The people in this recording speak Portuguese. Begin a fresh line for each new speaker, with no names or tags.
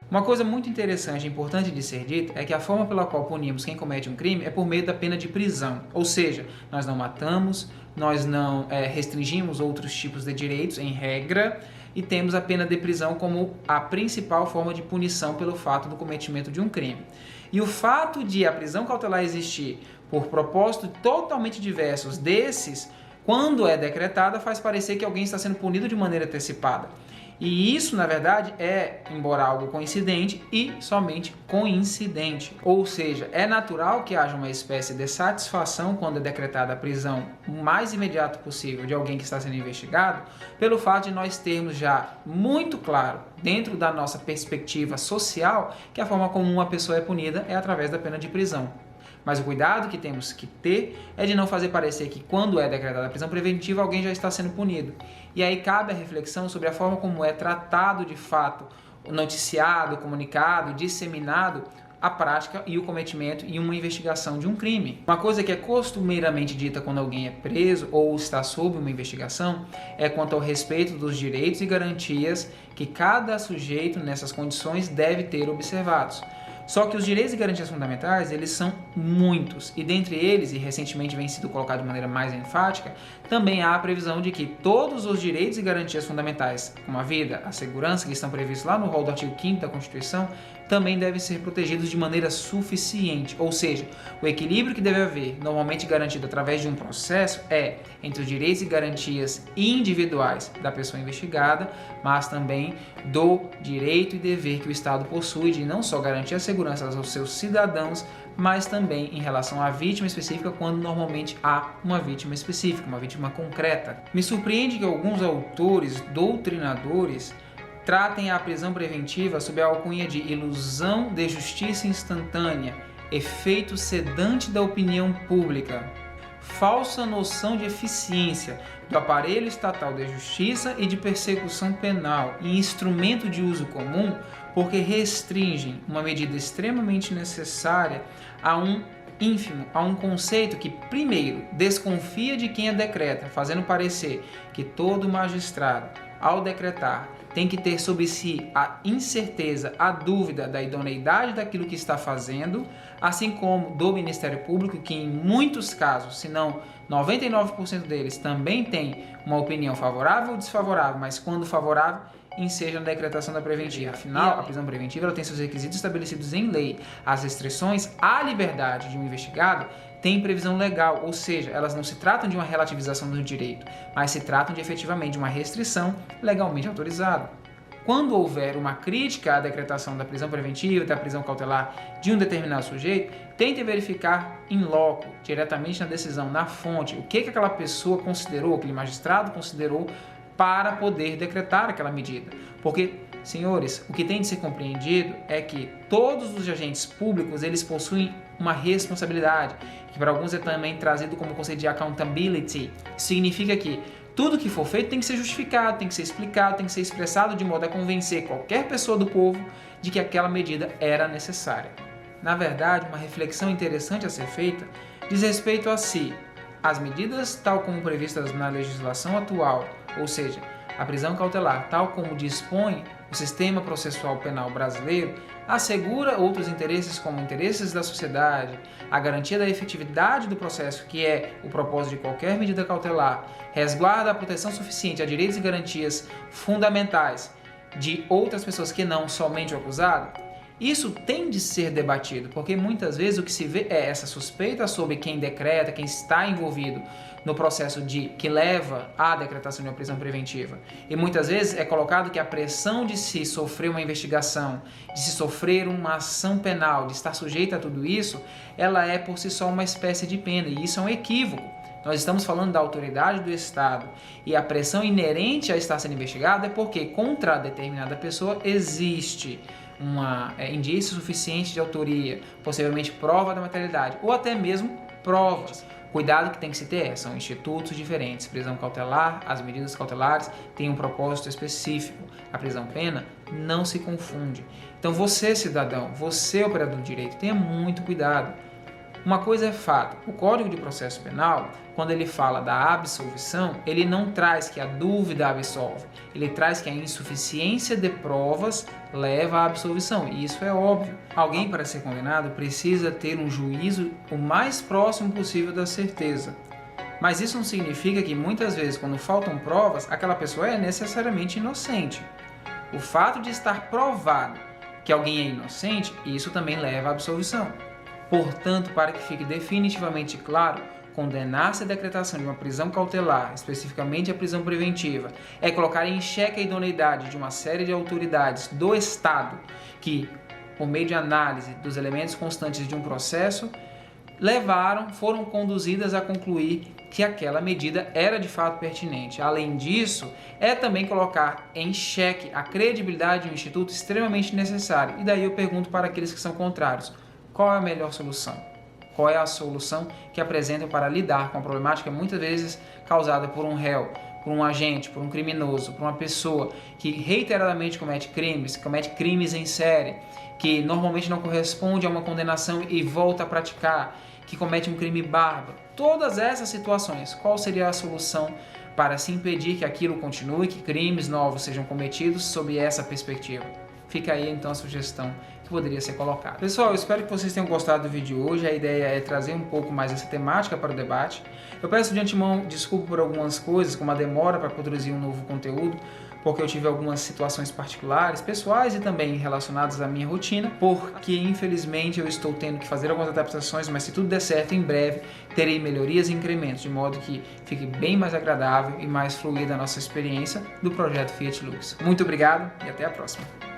Uma coisa muito interessante e importante de ser dita é que a forma pela qual punimos quem comete um crime é por meio da pena de prisão. Ou seja, nós não matamos, nós não restringimos outros tipos de direitos, em regra, e temos a pena de prisão como a principal forma de punição pelo fato do cometimento de um crime. E o fato de a prisão cautelar existir por propósitos totalmente diversos desses, quando é decretada, faz parecer que alguém está sendo punido de maneira antecipada. E isso, na verdade, é, embora algo coincidente, e somente coincidente. Ou seja, é natural que haja uma espécie de satisfação quando é decretada a prisão o mais imediato possível de alguém que está sendo investigado, pelo fato de nós termos já muito claro, dentro da nossa perspectiva social, que a forma como uma pessoa é punida é através da pena de prisão. Mas o cuidado que temos que ter é de não fazer parecer que quando é decretada a prisão preventiva, alguém já está sendo punido. E aí cabe a reflexão sobre a forma como é tratado de fato, noticiado, comunicado, disseminado a prática e o cometimento e uma investigação de um crime. Uma coisa que é costumeiramente dita quando alguém é preso ou está sob uma investigação é quanto ao respeito dos direitos e garantias que cada sujeito nessas condições deve ter observados. Só que os direitos e garantias fundamentais, eles são muitos, e dentre eles, e recentemente vem sido colocado de maneira mais enfática, também há a previsão de que todos os direitos e garantias fundamentais, como a vida, a segurança, que estão previstos lá no rol do artigo 5º da Constituição, também devem ser protegidos de maneira suficiente, ou seja, o equilíbrio que deve haver, normalmente garantido através de um processo, é entre os direitos e garantias individuais da pessoa investigada, mas também do direito e dever que o Estado possui de não só garantir a segurança aos seus cidadãos, mas também em relação à vítima específica, quando normalmente há uma vítima específica, uma vítima concreta. Me surpreende que alguns autores doutrinadores tratem a prisão preventiva sob a alcunha de ilusão de justiça instantânea, efeito sedante da opinião pública, falsa noção de eficiência do aparelho estatal de justiça e de persecução penal e instrumento de uso comum, porque restringem uma medida extremamente necessária a um ínfimo, a um conceito que, primeiro, desconfia de quem a decreta, fazendo parecer que todo magistrado, ao decretar, tem que ter sobre si a incerteza, a dúvida da idoneidade daquilo que está fazendo, assim como do Ministério Público, que em muitos casos, se não 99% deles, também tem uma opinião favorável ou desfavorável, mas quando favorável, enseja na decretação da preventiva. Afinal, a prisão preventiva ela tem seus requisitos estabelecidos em lei. As restrições à liberdade de um investigado têm previsão legal, ou seja, elas não se tratam de uma relativização do direito, mas se tratam de efetivamente uma restrição legalmente autorizada. Quando houver uma crítica à decretação da prisão preventiva, da prisão cautelar de um determinado sujeito, tente verificar in loco, diretamente na decisão, na fonte, o que aquela pessoa considerou, aquele magistrado considerou para poder decretar aquela medida. Porque, senhores, o que tem de ser compreendido é que todos os agentes públicos, eles possuem uma responsabilidade, que para alguns é também trazido como conceito de accountability. Significa que tudo que for feito tem que ser justificado, tem que ser explicado, tem que ser expressado de modo a convencer qualquer pessoa do povo de que aquela medida era necessária. Na verdade, uma reflexão interessante a ser feita diz respeito a se as medidas tal como previstas na legislação atual, ou seja, a prisão cautelar tal como dispõe o sistema processual penal brasileiro, assegura outros interesses como interesses da sociedade, a garantia da efetividade do processo, que é o propósito de qualquer medida cautelar, resguarda a proteção suficiente a direitos e garantias fundamentais de outras pessoas que não somente o acusado. Isso tem de ser debatido, porque muitas vezes o que se vê é essa suspeita sobre quem decreta, quem está envolvido no processo que leva à decretação de uma prisão preventiva. E muitas vezes é colocado que a pressão de se sofrer uma investigação, de se sofrer uma ação penal, de estar sujeito a tudo isso, ela é por si só uma espécie de pena, e isso é um equívoco. Nós estamos falando da autoridade do Estado e a pressão inerente a estar sendo investigado é porque contra determinada pessoa existe indício suficiente de autoria, possivelmente prova da materialidade, ou até mesmo provas. Cuidado que tem que se ter, são institutos diferentes. Prisão cautelar, as medidas cautelares têm um propósito específico. A prisão-pena não se confunde. Então você, cidadão, você, operador de direito, tenha muito cuidado. Uma coisa é fato, o Código de Processo Penal, quando ele fala da absolvição, ele não traz que a dúvida absolve, ele traz que a insuficiência de provas leva à absolvição, e isso é óbvio. Alguém, para ser condenado, precisa ter um juízo o mais próximo possível da certeza. Mas isso não significa que muitas vezes, quando faltam provas, aquela pessoa é necessariamente inocente. O fato de estar provado que alguém é inocente, isso também leva à absolvição. Portanto, para que fique definitivamente claro, condenar-se à decretação de uma prisão cautelar, especificamente a prisão preventiva, é colocar em xeque a idoneidade de uma série de autoridades do Estado que, por meio de análise dos elementos constantes de um processo, foram conduzidas a concluir que aquela medida era de fato pertinente. Além disso, é também colocar em xeque a credibilidade de um instituto extremamente necessário. E daí eu pergunto para aqueles que são contrários, qual é a melhor solução? Qual é a solução que apresentam para lidar com a problemática muitas vezes causada por um réu, por um agente, por um criminoso, por uma pessoa que reiteradamente comete crimes em série, que normalmente não corresponde a uma condenação e volta a praticar, que comete um crime bárbaro. Todas essas situações, qual seria a solução para se impedir que aquilo continue, que crimes novos sejam cometidos sob essa perspectiva? Fica aí então a sugestão que poderia ser colocada. Pessoal, eu espero que vocês tenham gostado do vídeo de hoje. A ideia é trazer um pouco mais essa temática para o debate. Eu peço de antemão desculpa por algumas coisas, como a demora para produzir um novo conteúdo, porque eu tive algumas situações particulares, pessoais e também relacionadas à minha rotina, porque infelizmente eu estou tendo que fazer algumas adaptações, mas se tudo der certo, em breve terei melhorias e incrementos, de modo que fique bem mais agradável e mais fluida a nossa experiência do projeto Fiat Lux. Muito obrigado e até a próxima!